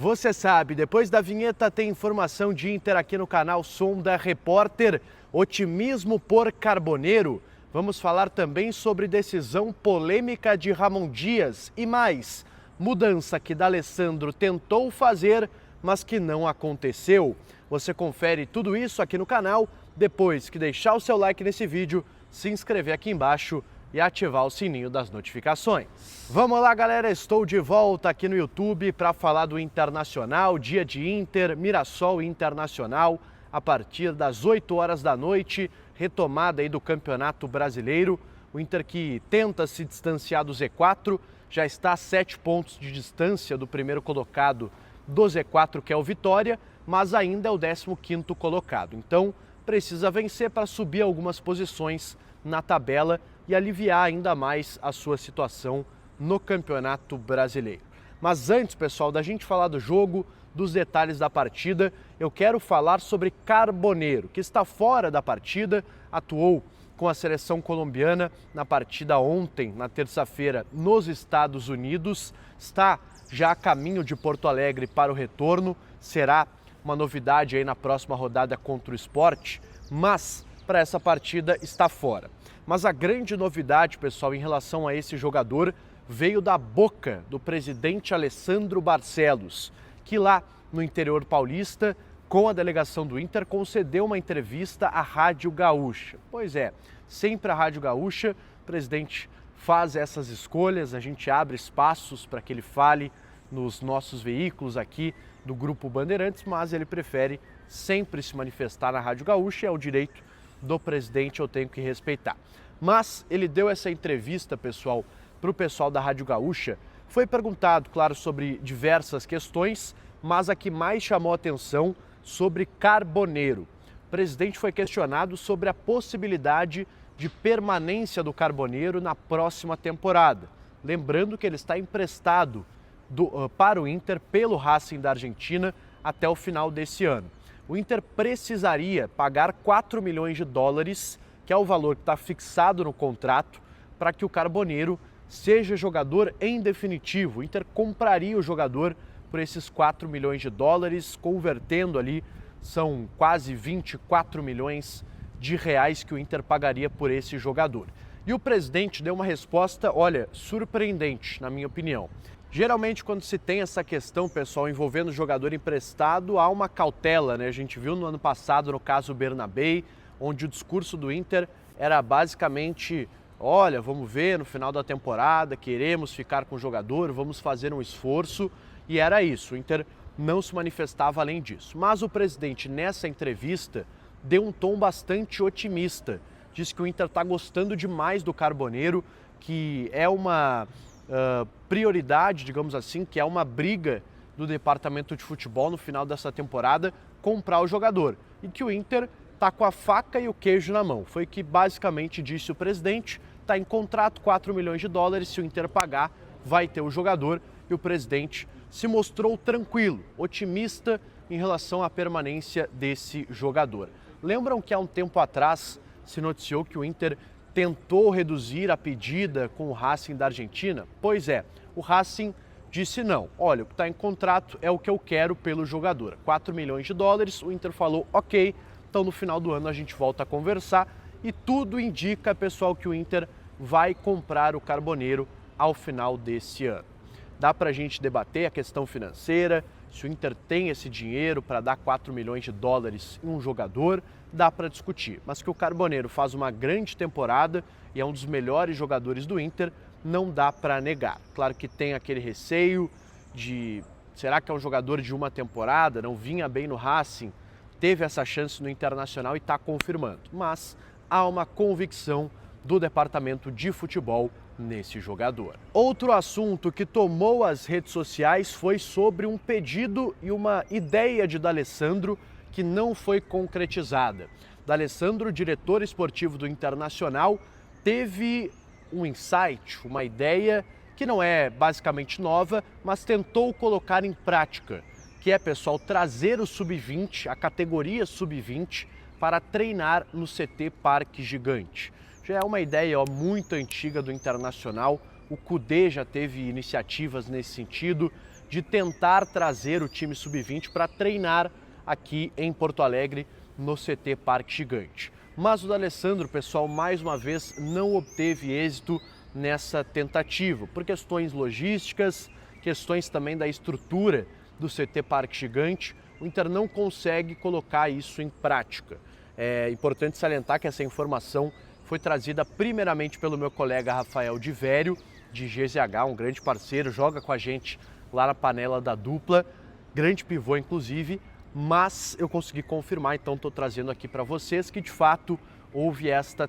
você sabe, depois da vinheta tem informação de Inter aqui no canal Sonda Repórter, otimismo por Carboneiro. Vamos falar também sobre decisão polêmica de Ramon Dias e mais, mudança que D'Alessandro tentou fazer, mas que não aconteceu. Você confere tudo isso aqui no canal, depois que deixar o seu like nesse vídeo, se inscrever aqui embaixo e ativar o sininho das notificações. Vamos lá, galera, estou de volta aqui no YouTube para falar do Internacional, dia de Inter, Mirassol Internacional, a partir das 8 horas da noite, retomada aí do Campeonato Brasileiro. O Inter que tenta se distanciar do Z4, já está a 7 pontos de distância do primeiro colocado do Z4, que é o Vitória, mas ainda é o 15º colocado. Então, precisa vencer para subir algumas posições na tabela e aliviar ainda mais a sua situação no Campeonato Brasileiro. Mas antes, pessoal, da gente falar do jogo, dos detalhes da partida, eu quero falar sobre Carboneiro, que está fora da partida, atuou com a seleção colombiana na partida ontem, na terça-feira, nos Estados Unidos, está já a caminho de Porto Alegre para o retorno, será uma novidade aí na próxima rodada contra o Sport, mas para essa partida está fora. Mas a grande novidade, pessoal, em relação a esse jogador veio da boca do presidente Alessandro Barcelos, que lá no interior paulista, com a delegação do Inter, concedeu uma entrevista à Rádio Gaúcha. Pois é, sempre a Rádio Gaúcha, o presidente faz essas escolhas, a gente abre espaços para que ele fale nos nossos veículos aqui do Grupo Bandeirantes, mas ele prefere sempre se manifestar na Rádio Gaúcha, é o direito do presidente, eu tenho que respeitar. Mas ele deu essa entrevista, pessoal, para o pessoal da Rádio Gaúcha. Foi perguntado, claro, sobre diversas questões, mas a que mais chamou a atenção sobre Carboneiro. O presidente foi questionado sobre a possibilidade de permanência do Carboneiro na próxima temporada. Lembrando que ele está emprestado para o Inter pelo Racing da Argentina até o final desse ano. O Inter precisaria pagar 4 milhões de dólares, que é o valor que está fixado no contrato, para que o Carboneiro seja jogador em definitivo. O Inter compraria o jogador por esses 4 milhões de dólares, convertendo ali, são quase 24 milhões de reais que o Inter pagaria por esse jogador. E o presidente deu uma resposta, olha, surpreendente, na minha opinião. Geralmente, quando se tem essa questão, pessoal, envolvendo jogador emprestado, há uma cautela, né? A gente viu no ano passado, no caso Bernabéi, onde o discurso do Inter era basicamente, olha, vamos ver no final da temporada, queremos ficar com o jogador, vamos fazer um esforço, e era isso, o Inter não se manifestava além disso. Mas o presidente, nessa entrevista, deu um tom bastante otimista, disse que o Inter está gostando demais do Carboneiro, que é uma prioridade, digamos assim, que é uma briga do departamento de futebol no final dessa temporada, comprar o jogador. E que o Inter está com a faca e o queijo na mão. Foi o que basicamente disse o presidente, está em contrato, 4 milhões de dólares, se o Inter pagar, vai ter o jogador. E o presidente se mostrou tranquilo, otimista em relação à permanência desse jogador. Lembram que há um tempo atrás se noticiou que o Inter tentou reduzir a pedida com o Racing da Argentina? Pois é, o Racing disse não. Olha, o que está em contrato é o que eu quero pelo jogador. 4 milhões de dólares, o Inter falou ok, então no final do ano a gente volta a conversar e tudo indica, pessoal, que o Inter vai comprar o Carboneiro ao final desse ano. Dá para a gente debater a questão financeira, se o Inter tem esse dinheiro para dar 4 milhões de dólares em um jogador, dá para discutir. Mas que o Carboneiro faz uma grande temporada e é um dos melhores jogadores do Inter, não dá para negar. Claro que tem aquele receio de, será que é um jogador de uma temporada, não vinha bem no Racing, teve essa chance no Internacional e está confirmando. Mas há uma convicção do departamento de futebol nesse jogador. Outro assunto que tomou as redes sociais foi sobre um pedido e uma ideia de D'Alessandro que não foi concretizada. D'Alessandro, diretor esportivo do Internacional, teve um insight, uma ideia que não é basicamente nova, mas tentou colocar em prática, que é, pessoal, trazer o Sub-20, a categoria Sub-20, para treinar no CT Parque Gigante. Já é uma ideia muito antiga do Internacional, o Kudê já teve iniciativas nesse sentido, de tentar trazer o time sub-20 para treinar aqui em Porto Alegre, no CT Parque Gigante. Mas o D'Alessandro, pessoal, mais uma vez não obteve êxito nessa tentativa, por questões logísticas, questões também da estrutura do CT Parque Gigante. O Inter não consegue colocar isso em prática. É importante salientar que essa informação foi trazida primeiramente pelo meu colega Rafael de Vério, de GZH, um grande parceiro, joga com a gente lá na panela da dupla, grande pivô inclusive, mas eu consegui confirmar, então estou trazendo aqui para vocês que de fato houve esta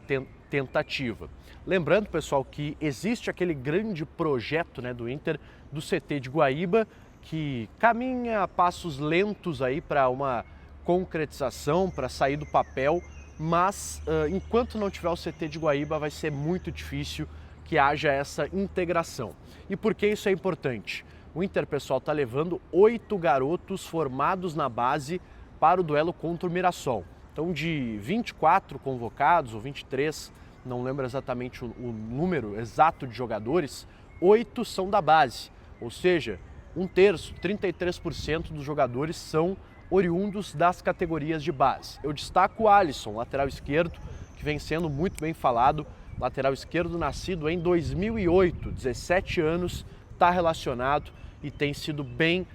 tentativa. Lembrando, pessoal, que existe aquele grande projeto, né, do Inter, do CT de Guaíba, que caminha a passos lentos aí para uma concretização, para sair do papel, mas enquanto não tiver o CT de Guaíba vai ser muito difícil que haja essa integração. E por que isso é importante? O Inter, pessoal, está levando 8 garotos formados na base para o duelo contra o Mirassol. Então, de 24 convocados, ou 23, não lembro exatamente o número exato de jogadores, 8 são da base. Ou seja, 1/3, 33% dos jogadores são oriundos das categorias de base. Eu destaco o Alisson, lateral esquerdo, que vem sendo muito bem falado, lateral esquerdo nascido em 2008, 17 anos, está relacionado e tem sido bem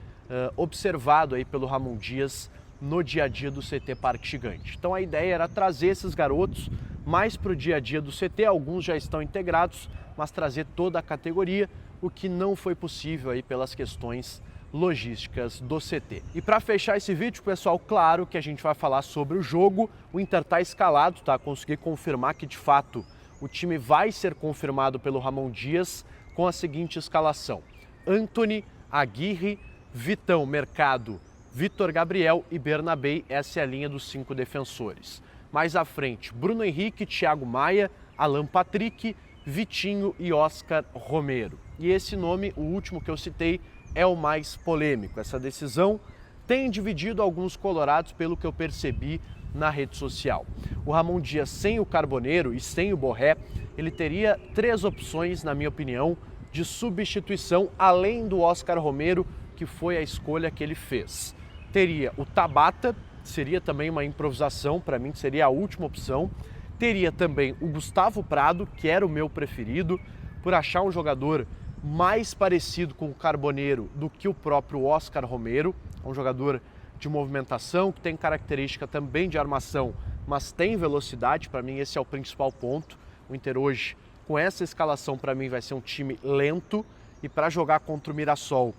observado aí pelo Ramon Dias no dia a dia do CT Parque Gigante. Então a ideia era trazer esses garotos mais para o dia a dia do CT, alguns já estão integrados, mas trazer toda a categoria, o que não foi possível aí pelas questões logísticas do CT. E para fechar esse vídeo, pessoal, claro que a gente vai falar sobre o jogo. O Inter está escalado, tá? Consegui confirmar que de fato o time vai ser confirmado pelo Ramon Dias com a seguinte escalação: Antony, Aguirre, Vitão, Mercado, Vitor Gabriel e Bernabei. Essa é a linha dos 5 defensores. Mais à frente, Bruno Henrique, Thiago Maia, Alan Patrick, Vitinho e Oscar Romero. E esse nome, o último que eu citei, é o mais polêmico. Essa decisão tem dividido alguns colorados, pelo que eu percebi na rede social. O Ramon Dias, sem o Carboneiro e sem o Borré, ele teria 3 opções, na minha opinião, de substituição, além do Oscar Romero, que foi a escolha que ele fez. Teria o Tabata, seria também uma improvisação, para mim seria a última opção. Teria também o Gustavo Prado, que era o meu preferido, por achar um jogador mais parecido com o Carboneiro do que o próprio Oscar Romero, um jogador de movimentação, que tem característica também de armação, mas tem velocidade. Para mim esse é o principal ponto. O Inter hoje, com essa escalação, para mim vai ser um time lento, e para jogar contra o Mirassol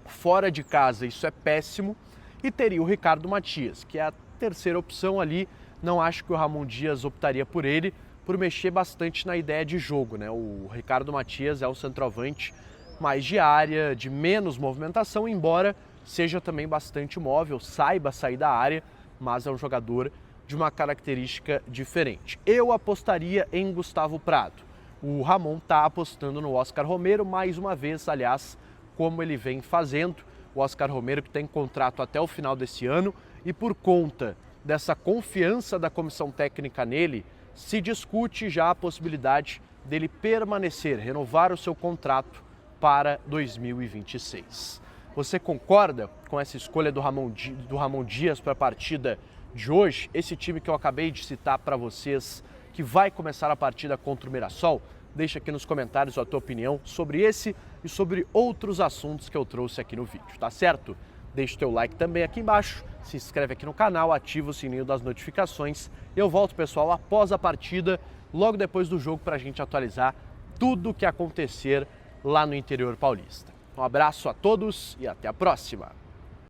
fora de casa isso é péssimo. E teria o Ricardo Matias, que é a terceira opção ali. Não acho que o Ramon Dias optaria por ele, por mexer bastante na ideia de jogo, né? O Ricardo Matias é o centroavante mais de área, de menos movimentação, embora seja também bastante móvel, saiba sair da área, mas é um jogador de uma característica diferente. Eu apostaria em Gustavo Prado. O Ramon está apostando no Oscar Romero, mais uma vez, aliás, como ele vem fazendo. O Oscar Romero, que tem contrato até o final desse ano, e por conta dessa confiança da comissão técnica nele, se discute já a possibilidade dele permanecer, renovar o seu contrato para 2026. Você concorda com essa escolha do Ramon Dias para a partida de hoje? Esse time que eu acabei de citar para vocês, que vai começar a partida contra o Mirassol? Deixa aqui nos comentários a tua opinião sobre esse e sobre outros assuntos que eu trouxe aqui no vídeo, tá certo? Deixa o teu like também aqui embaixo, se inscreve aqui no canal, ativa o sininho das notificações. Eu volto, pessoal, após a partida, logo depois do jogo, para a gente atualizar tudo o que acontecer lá no interior paulista. Um abraço a todos e até a próxima!